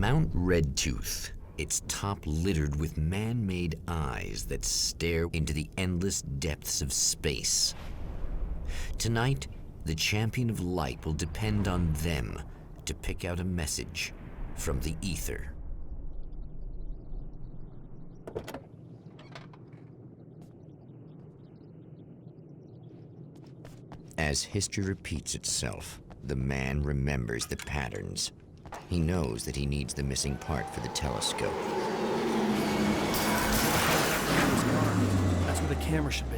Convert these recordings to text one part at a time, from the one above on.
Mount Redtooth, its top littered with man-made eyes that stare into the endless depths of space. Tonight, the champion of light will depend on them to pick out a message from the ether. As history repeats itself, the man remembers the patterns. He knows that he needs the missing part for the telescope. That's where the camera should be.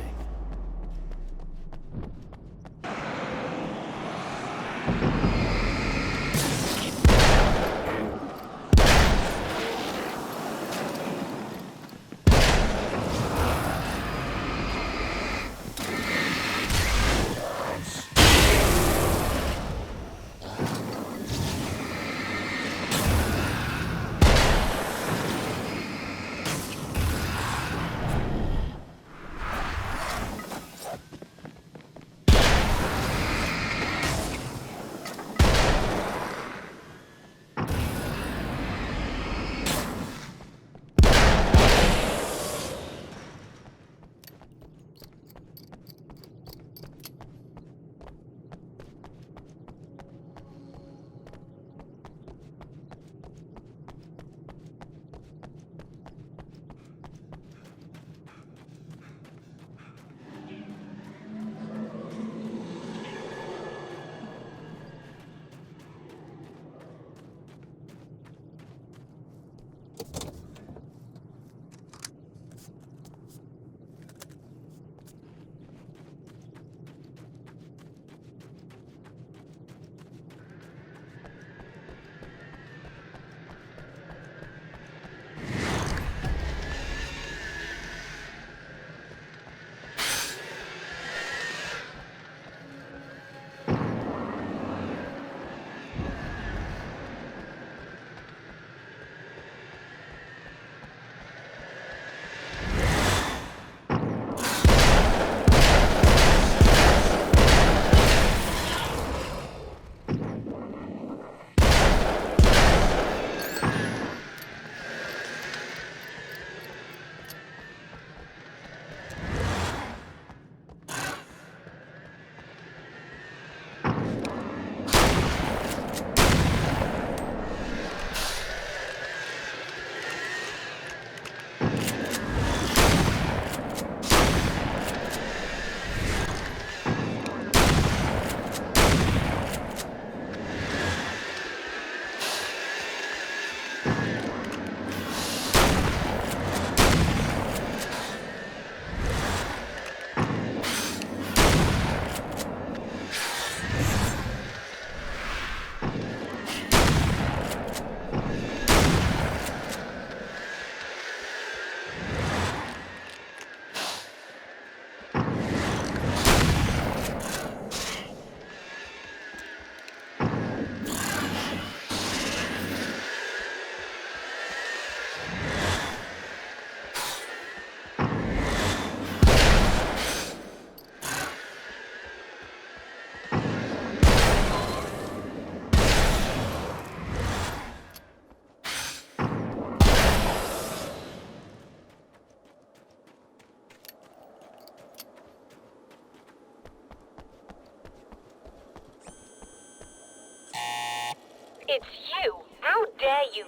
It's you! How dare you!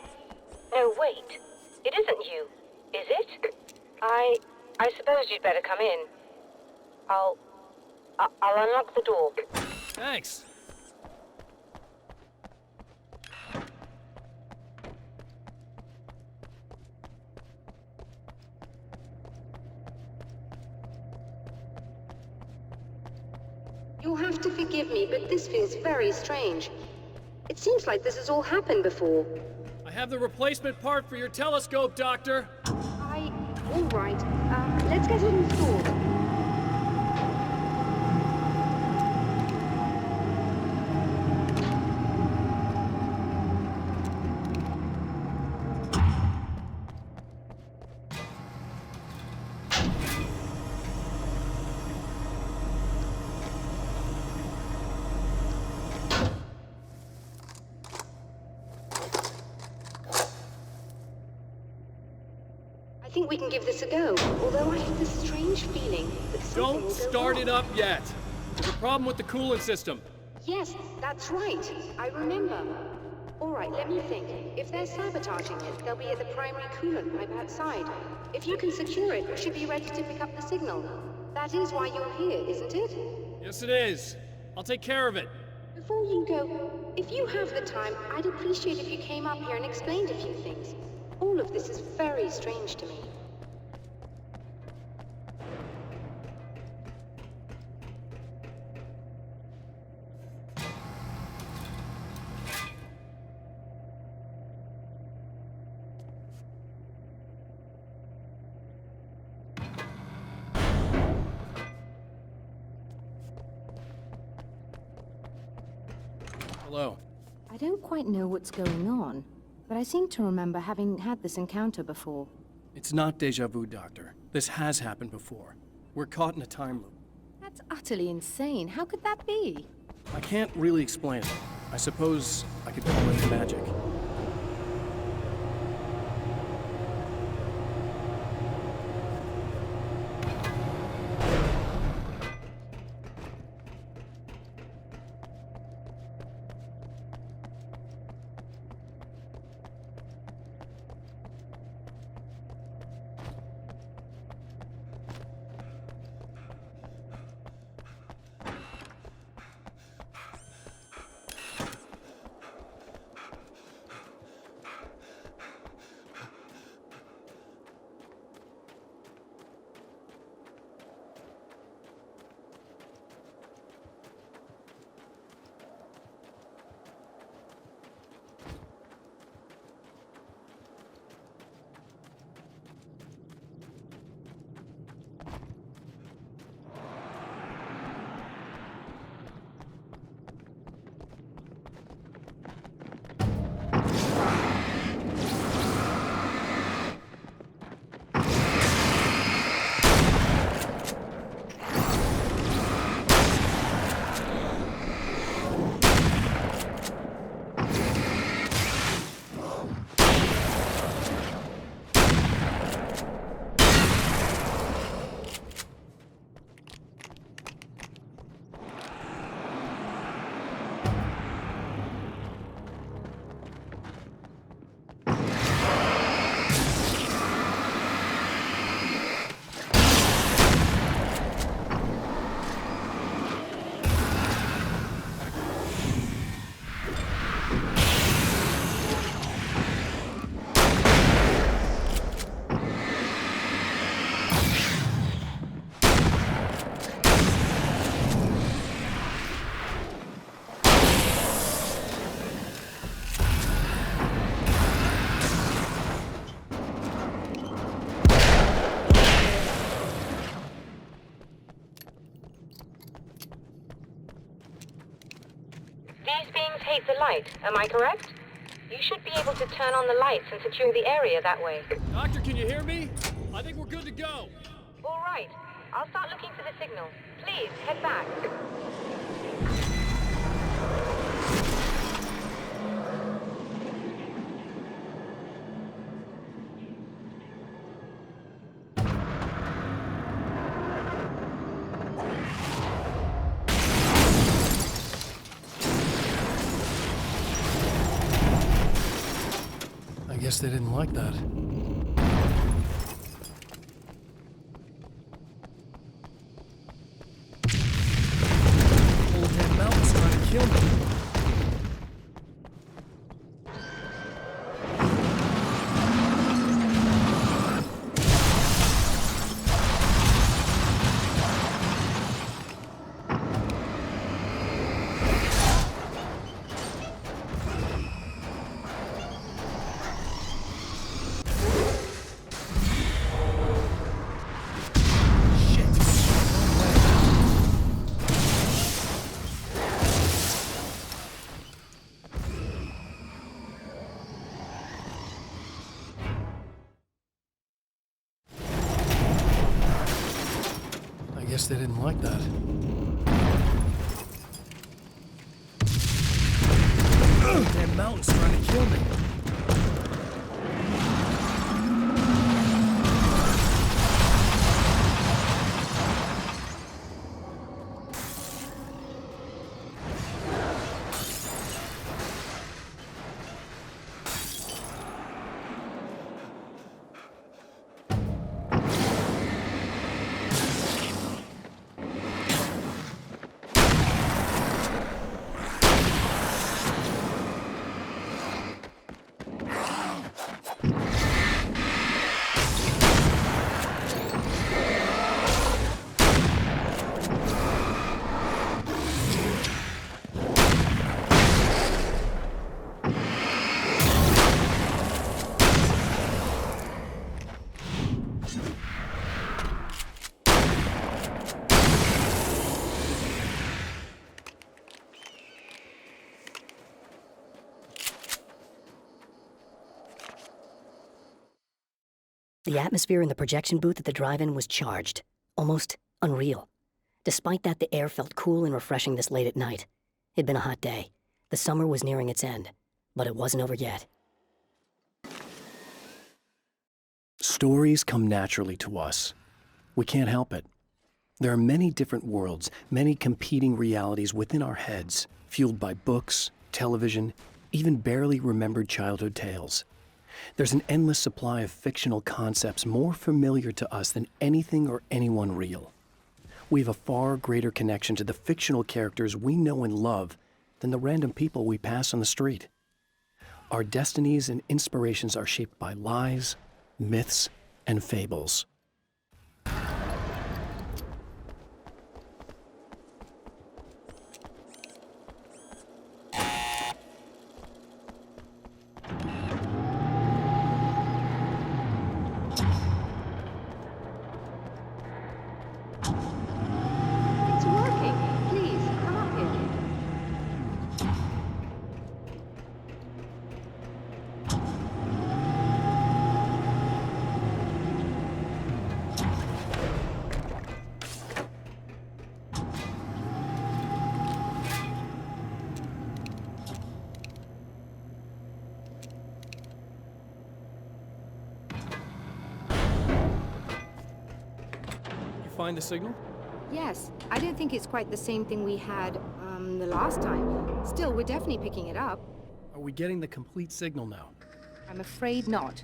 No, wait. It isn't you, is it? I suppose you'd better come in. I'll unlock the door. Thanks. You'll have to forgive me, but this feels very strange. It seems like this has all happened before. I have the replacement part for your telescope, Doctor. All right. Let's get it installed. I think we can give this a go, although I have this strange feeling that something will Don't go start wrong. it up yet. There's a problem with the coolant system. Yes, that's right. I remember. All right, let me think. If they're sabotaging it, they'll be at the primary coolant pipe outside. If you can secure it, we should be ready to pick up the signal. That is why you're here, isn't it? Yes, it is. I'll take care of it. Before you go, if you have the time, I'd appreciate if you came up here and explained a few things. All of this is very strange to me. Hello. I don't quite know what's going on, but I seem to remember having had this encounter before. It's not déjà vu, Doctor. This has happened before. We're caught in a time loop. That's utterly insane. How could that be? I can't really explain it. I suppose I could call it magic. These beings hate the light, am I correct? You should be able to turn on the lights and secure the area that way. Doctor, can you hear me? I think we're good to go. All right. I'll start looking for the signal. Please, head back. I guess they didn't like that. Whole damn mountain's trying to kill me. I guess they didn't like that. Damn mountain's trying to kill me. The atmosphere in the projection booth at the drive-in was charged, almost unreal. Despite that, the air felt cool and refreshing this late at night. It'd been a hot day. The summer was nearing its end, but it wasn't over yet. Stories come naturally to us. We can't help it. There are many different worlds, many competing realities within our heads, fueled by books, television, even barely remembered childhood tales. There's an endless supply of fictional concepts more familiar to us than anything or anyone real. We have a far greater connection to the fictional characters we know and love than the random people we pass on the street. Our destinies and inspirations are shaped by lies, myths, and fables. It's working. Please, come up here. You find the signal? Yes, I don't think it's quite the same thing we had, the last time. Still, we're definitely picking it up. Are we getting the complete signal now? I'm afraid not.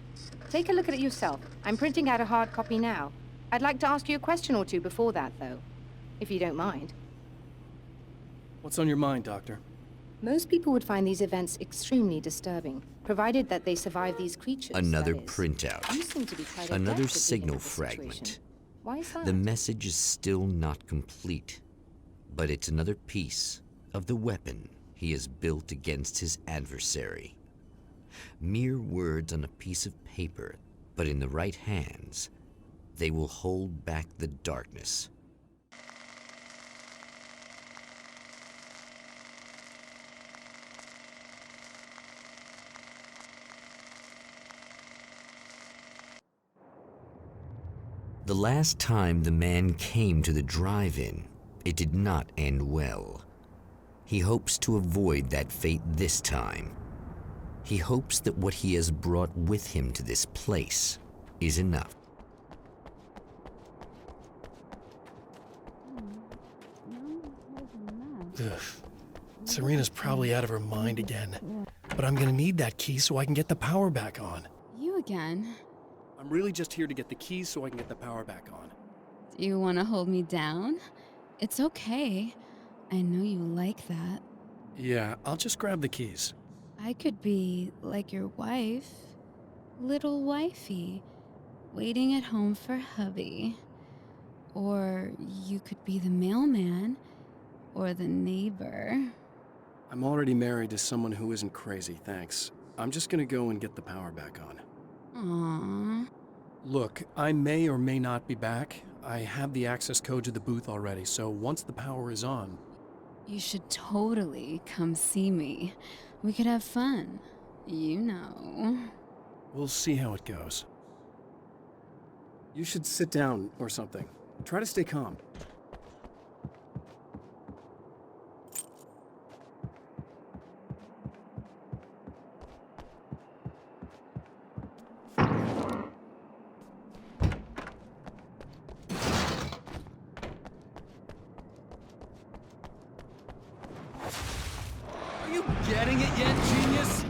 Take a look at it yourself. I'm printing out a hard copy now. I'd like to ask you a question or two before that, though, if you don't mind. What's on your mind, Doctor? Most people would find these events extremely disturbing, provided that they survive these creatures. Another that is. printout. You seem to be quite adept Another at dealing signal with the situation. fragment. Why is that? The message is still not complete, but it's another piece of the weapon he has built against his adversary. Mere words on a piece of paper, but in the right hands, they will hold back the darkness. The last time the man came to the drive-in, it did not end well. He hopes to avoid that fate this time. He hopes that what he has brought with him to this place is enough. Ugh. Serena's probably out of her mind again. But I'm gonna need that key so I can get the power back on. You again? I'm really just here to get the keys so I can get the power back on. Do you want to hold me down? It's okay. I know you like that. Yeah, I'll just grab the keys. I could be like your wife, little wifey, waiting at home for hubby. Or you could be the mailman, or the neighbor. I'm already married to someone who isn't crazy, thanks. I'm just gonna go and get the power back on. Aww. Look, I may or may not be back. I have the access code to the booth already, so once the power is on... You should totally come see me. We could have fun. You know. We'll see how it goes. You should sit down or something. Try to stay calm. Are you getting it yet, genius?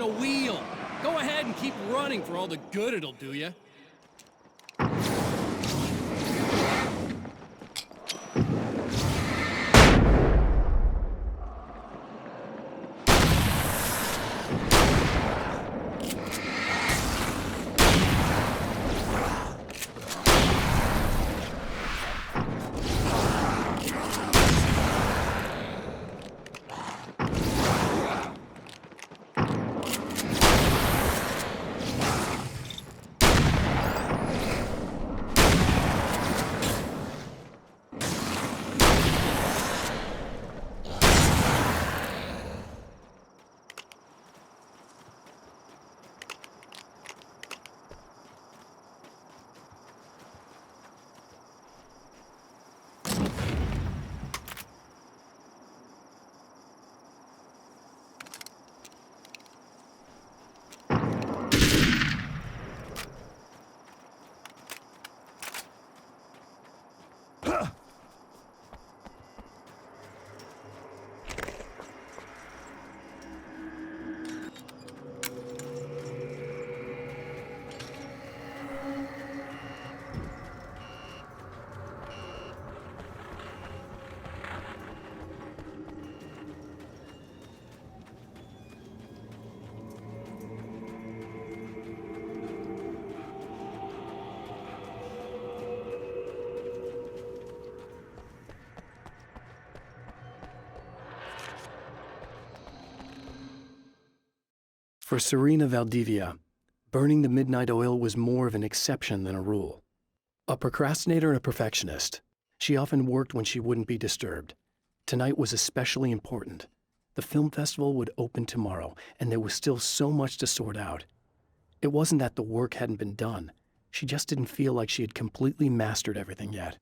turn a wheel. Go ahead and keep running for all the good it'll do you. For Serena Valdivia, burning the midnight oil was more of an exception than a rule. A procrastinator and a perfectionist, she often worked when she wouldn't be disturbed. Tonight was especially important. The film festival would open tomorrow, and there was still so much to sort out. It wasn't that the work hadn't been done. She just didn't feel like she had completely mastered everything yet.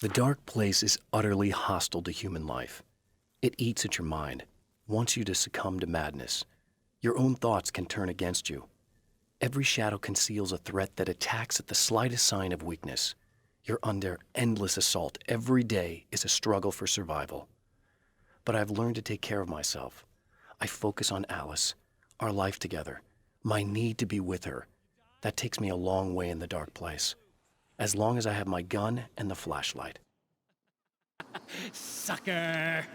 The dark place is utterly hostile to human life. It eats at your mind, wants you to succumb to madness. Your own thoughts can turn against you. Every shadow conceals a threat that attacks at the slightest sign of weakness. You're under endless assault. Every day is a struggle for survival. But I've learned to take care of myself. I focus on Alice, our life together, my need to be with her. That takes me a long way in the dark place. As long as I have my gun and the flashlight. Sucker!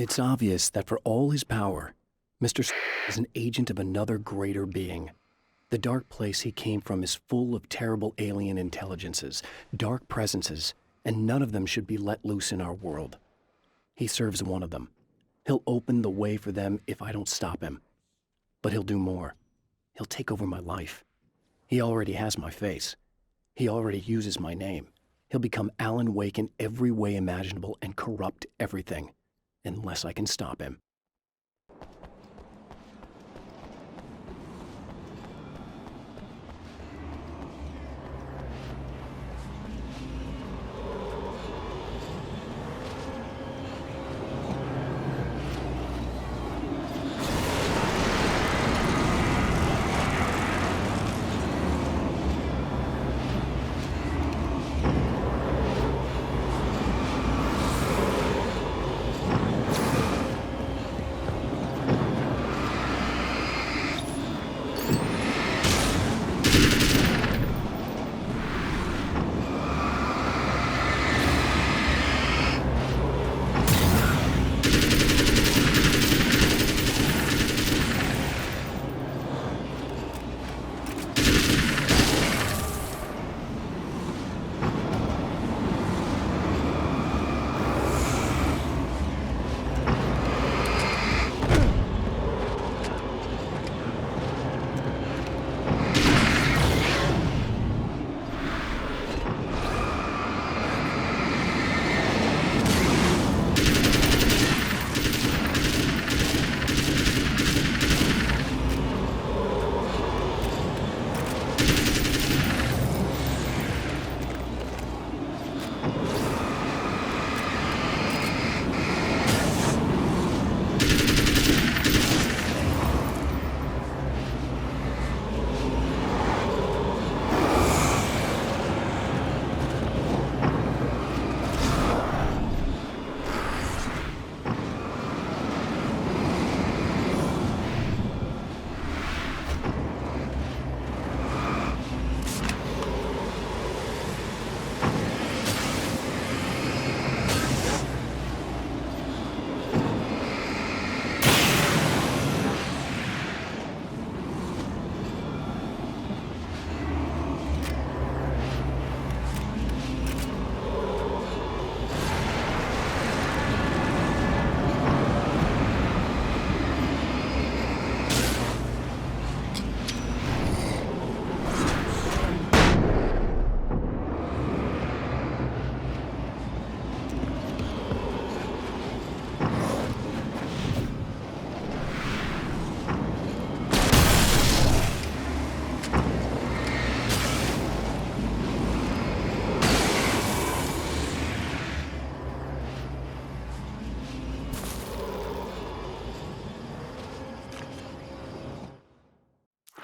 It's obvious that for all his power, Mr. is an agent of another greater being. The dark place he came from is full of terrible alien intelligences, dark presences, and none of them should be let loose in our world. He serves one of them. He'll open the way for them if I don't stop him. But he'll do more. He'll take over my life. He already has my face. He already uses my name. He'll become Alan Wake in every way imaginable and corrupt everything, unless I can stop him.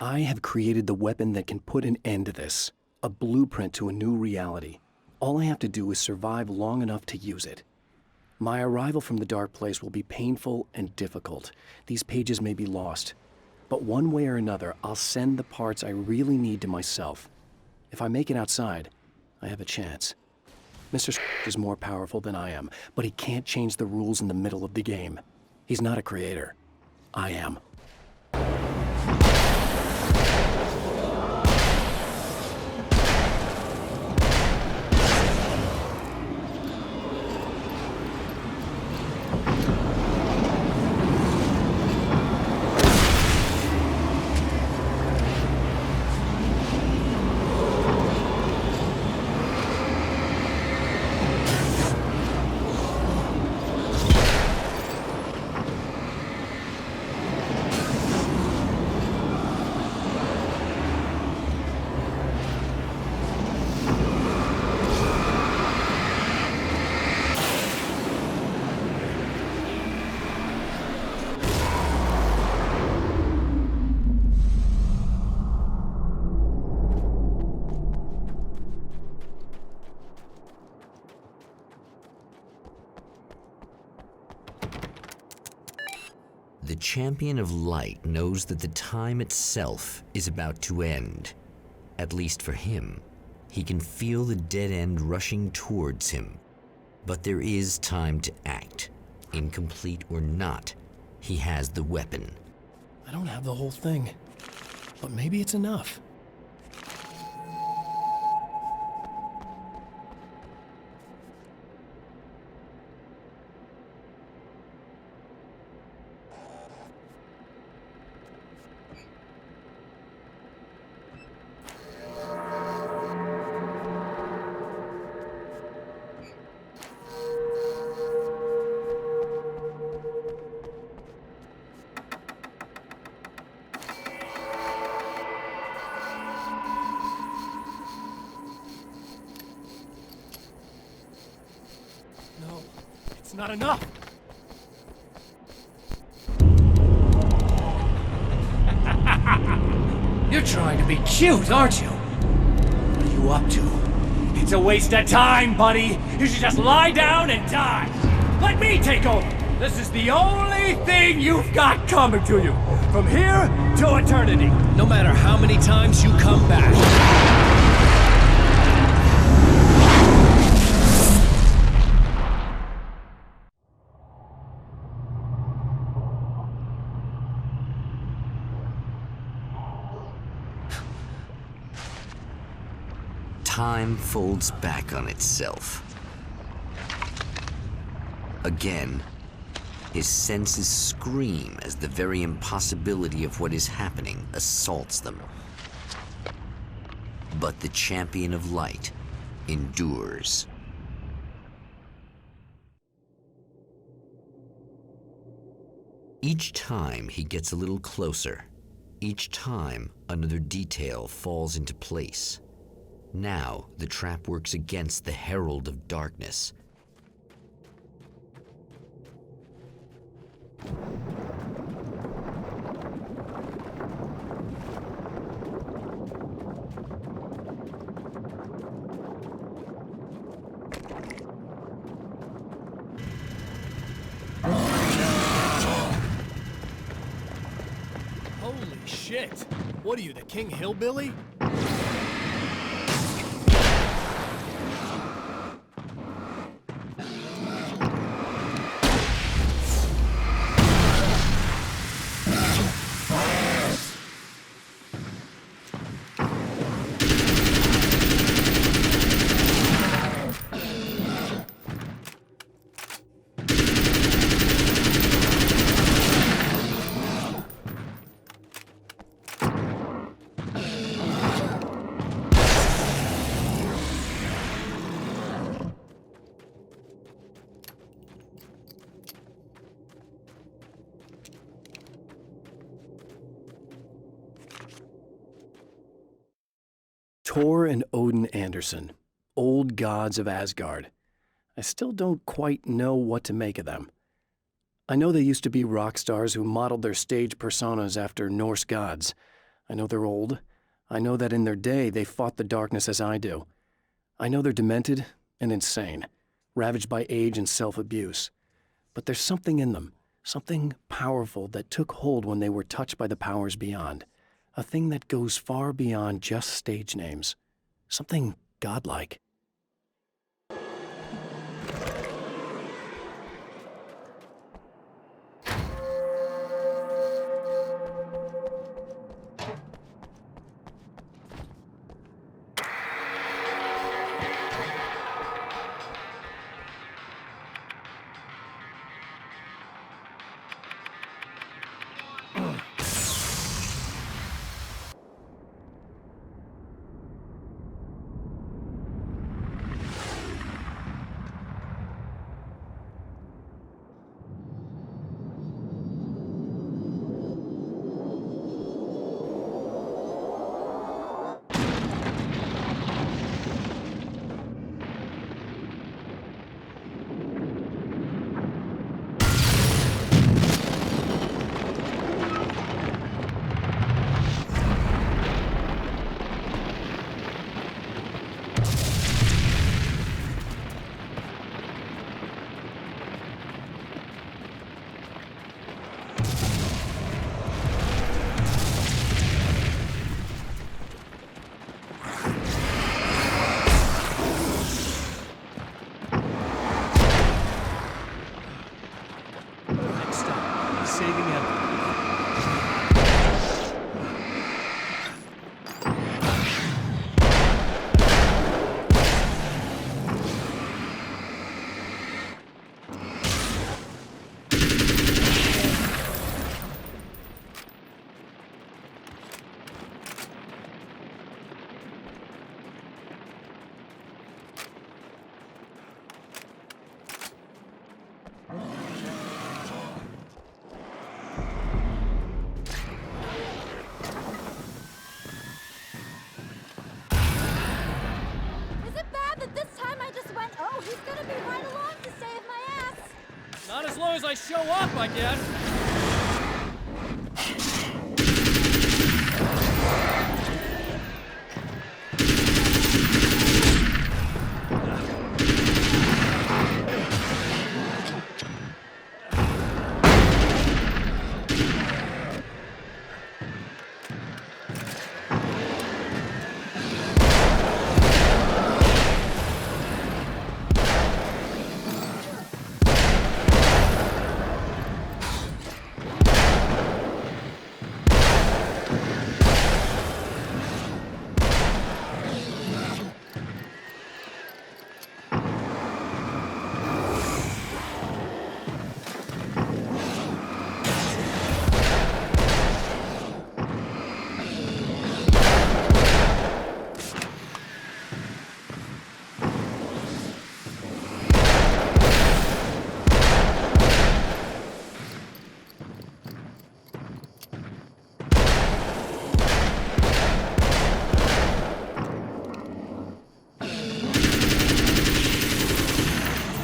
I have created the weapon that can put an end to this. A blueprint to a new reality. All I have to do is survive long enough to use it. My arrival from the dark place will be painful and difficult. These pages may be lost. But one way or another, I'll send the parts I really need to myself. If I make it outside, I have a chance. Mr. is more powerful than I am, but he can't change the rules in the middle of the game. He's not a creator. I am. The champion of light knows that the time itself is about to end. At least for him. He can feel the dead end rushing towards him. But there is time to act. incomplete or not, he has the weapon. I don't have the whole thing, but maybe it's enough. No, it's not enough! You're trying to be cute, aren't you? What are you up to? It's a waste of time, buddy! You should just lie down and die! Let me take over! This is the only thing you've got coming to you! From here to eternity! No matter how many times you come back. Time folds back on itself. Again, his senses scream as the very impossibility of what is happening assaults them. But the champion of light endures. Each time he gets a little closer. Each time another detail falls into place. Now the trap works against the herald of darkness. Holy shit! What are you, the King Hillbilly? Thor and Odin Anderson, old gods of Asgard. I still don't quite know what to make of them. I know they used to be rock stars who modeled their stage personas after Norse gods. I know they're old. I know that in their day they fought the darkness as I do. I know they're demented and insane, ravaged by age and self-abuse. But there's something in them, something powerful that took hold when they were touched by the powers beyond. A thing that goes far beyond just stage names. Something godlike. saving empathy. Is it bad that this time I just went, oh, he's gonna be right along to save my ass? Not as long as I show up, I guess.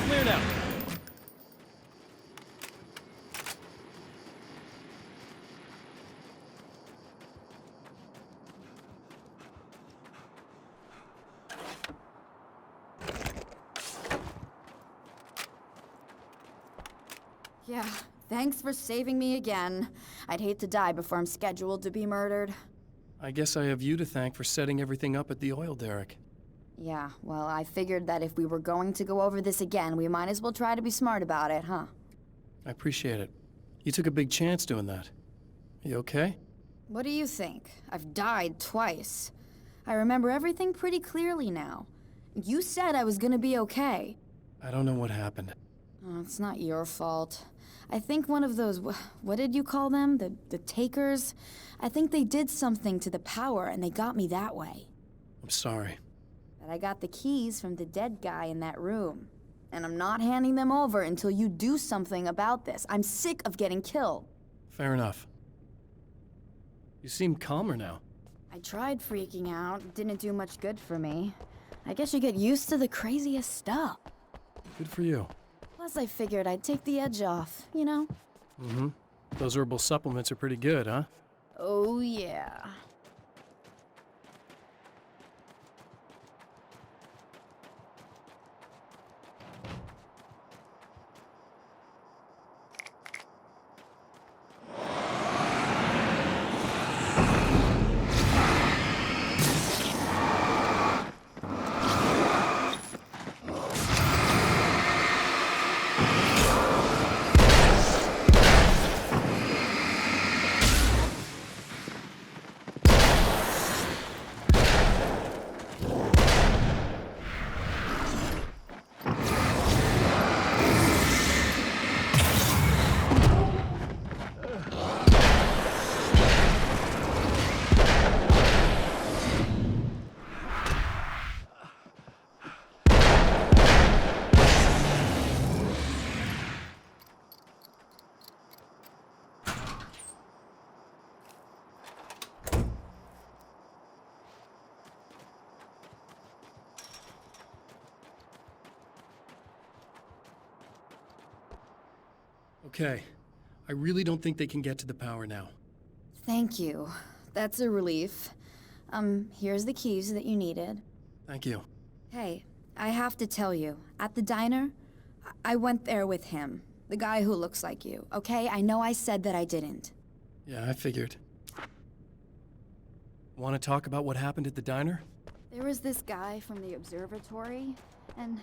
Clear now. Yeah, thanks for saving me again. I'd hate to die before I'm scheduled to be murdered. I guess I have you to thank for setting everything up at the oil derrick. Yeah, well, I figured that if we were going to go over this again, we might as well try to be smart about it, huh? I appreciate it. You took a big chance doing that. You okay? What do you think? I've died twice. I remember everything pretty clearly now. You said I was gonna be okay. I don't know what happened. Oh, it's not your fault. I think one of those, what did you call them? The takers? I think they did something to the power and they got me that way. I'm sorry. But I got the keys from the dead guy in that room. And I'm not handing them over until you do something about this. I'm sick of getting killed. Fair enough. You seem calmer now. I tried freaking out. It didn't do much good for me. I guess you get used to the craziest stuff. Good for you. Plus, I figured I'd take the edge off, you know? Mm-hmm. Those herbal supplements are pretty good, huh? Oh, yeah. Okay. I really don't think they can get to the power now. Thank you. That's a relief. Here's the keys that you needed. Thank you. Hey, I have to tell you, at the diner, I went there with him. The guy who looks like you, okay? I know I said that I didn't. Yeah, I figured. Want to talk about what happened at the diner? There was this guy from the observatory, and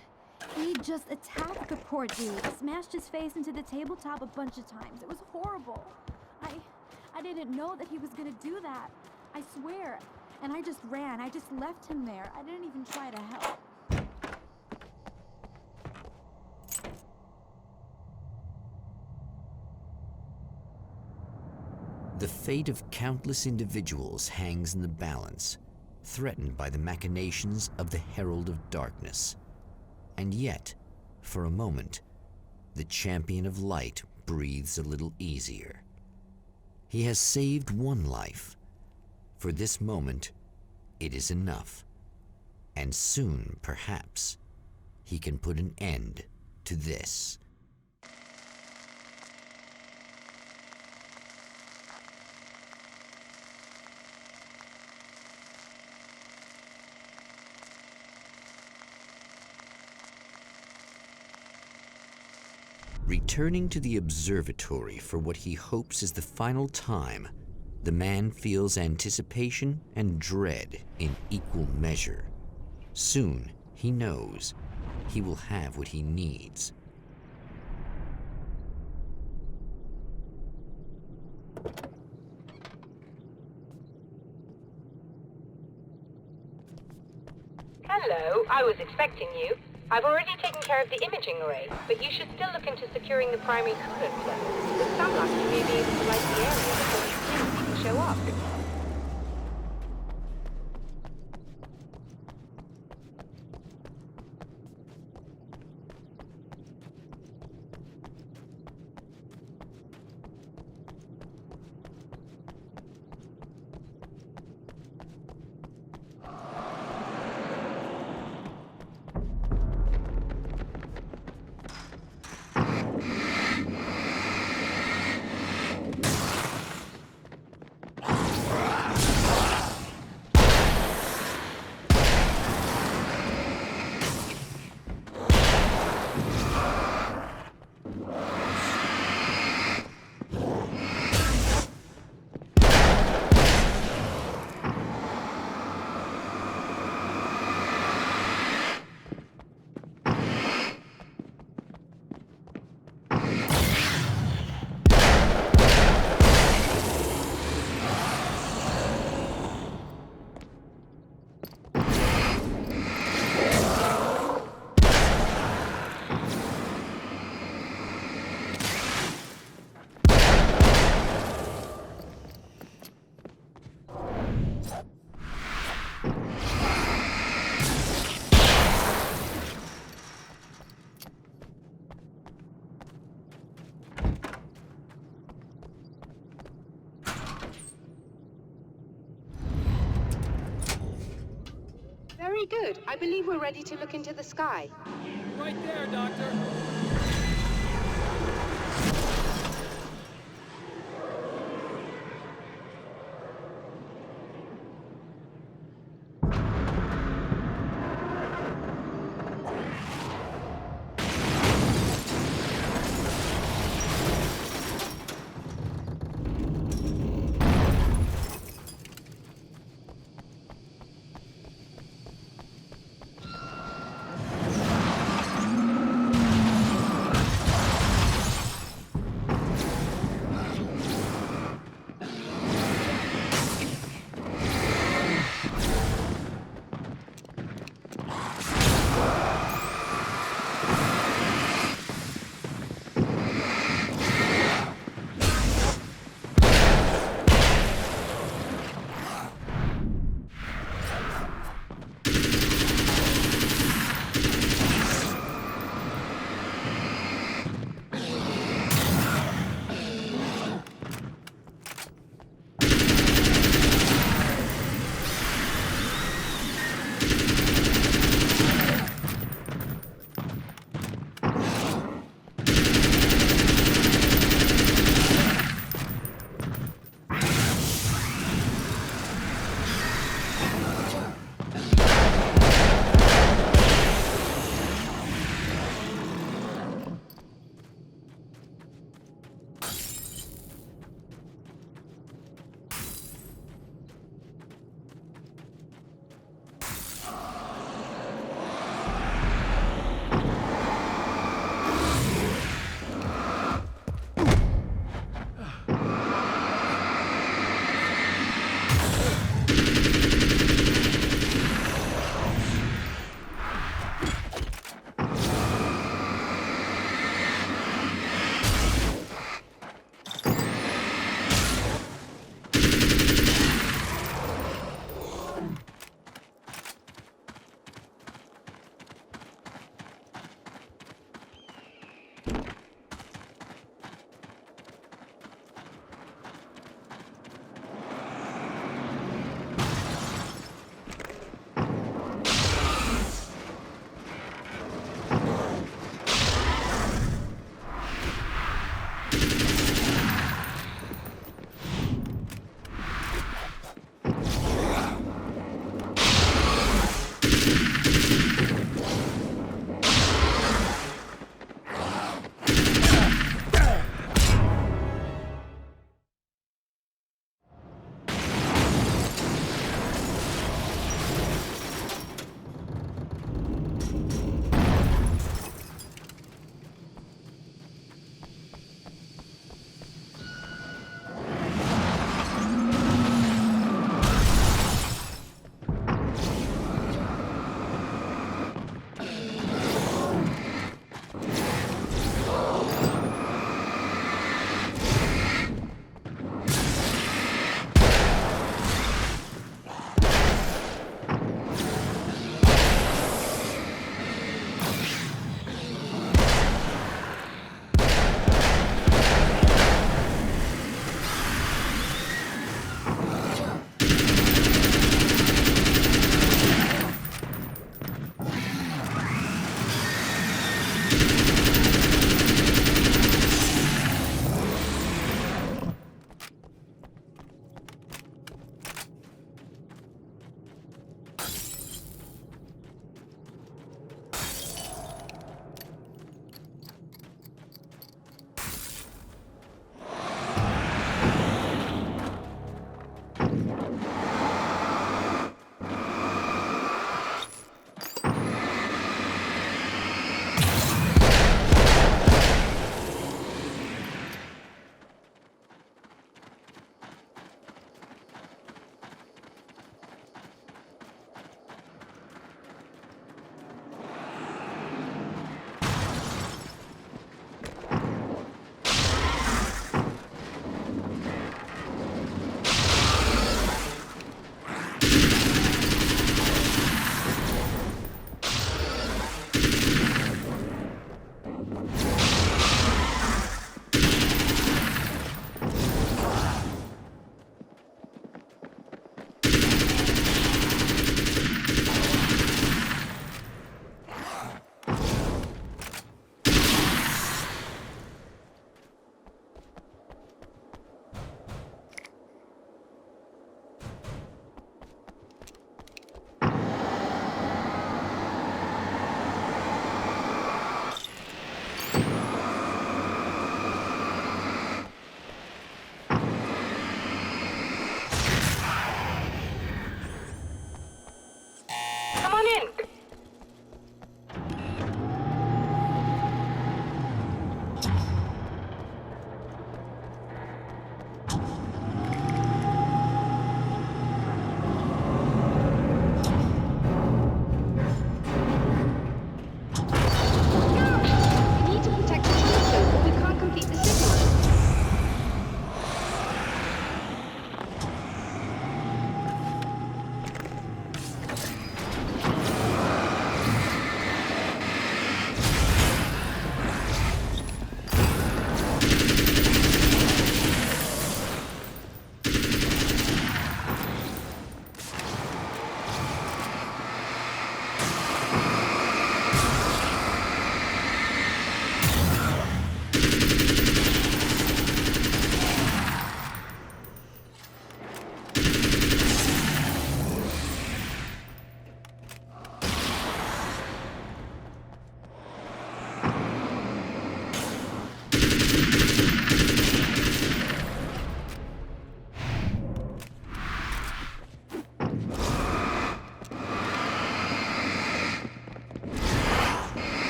He just attacked the poor dude, smashed his face into the tabletop a bunch of times. It was horrible. I didn't know that he was gonna do that. I swear. And I just ran. I just left him there. I didn't even try to help. The fate of countless individuals hangs in the balance, threatened by the machinations of the Herald of Darkness. And yet, for a moment, the Champion of Light breathes a little easier. He has saved one life. For this moment, it is enough. And soon, perhaps, he can put an end to this. Returning to the observatory for what he hopes is the final time, the man feels anticipation and dread in equal measure. Soon, he knows, he will have what he needs. Hello, I was expecting you. I've already taken care of the imaging array, but you should still look into securing the primary coolant level. With some luck, you may be able to light the area before these things even show up. Very good. I believe we're ready to look into the sky. Right there, Doctor.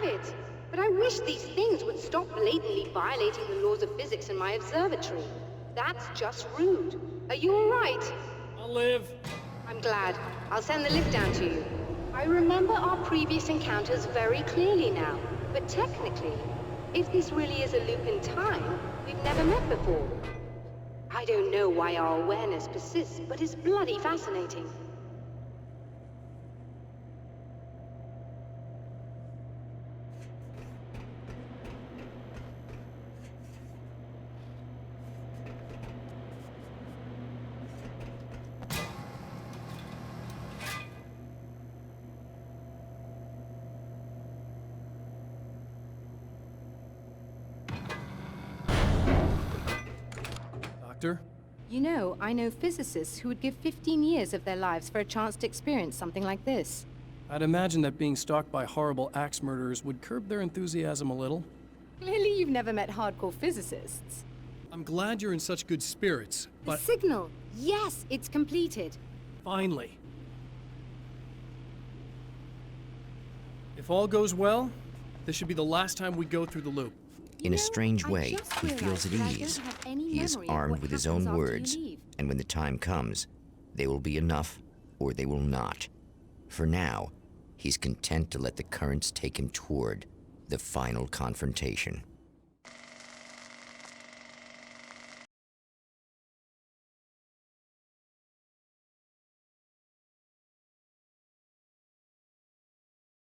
it. But I wish these things would stop blatantly violating the laws of physics in my observatory. That's just rude. Are you all right? I'll live. I'm glad. I'll send the lift down to you. I remember our previous encounters very clearly now. But technically, if this really is a loop in time, we've never met before. I don't know why our awareness persists, but it's bloody fascinating. Doctor? You know, I know physicists who would give 15 years of their lives for a chance to experience something like this. I'd imagine that being stalked by horrible axe murderers would curb their enthusiasm a little. Clearly you've never met hardcore physicists. I'm glad you're in such good spirits, but... The signal! Yes, it's completed. Finally. If all goes well, this should be the last time we go through the loop. In a strange way, he feels at ease. He is armed with his own words, and when the time comes, they will be enough or they will not. For now, he's content to let the currents take him toward the final confrontation.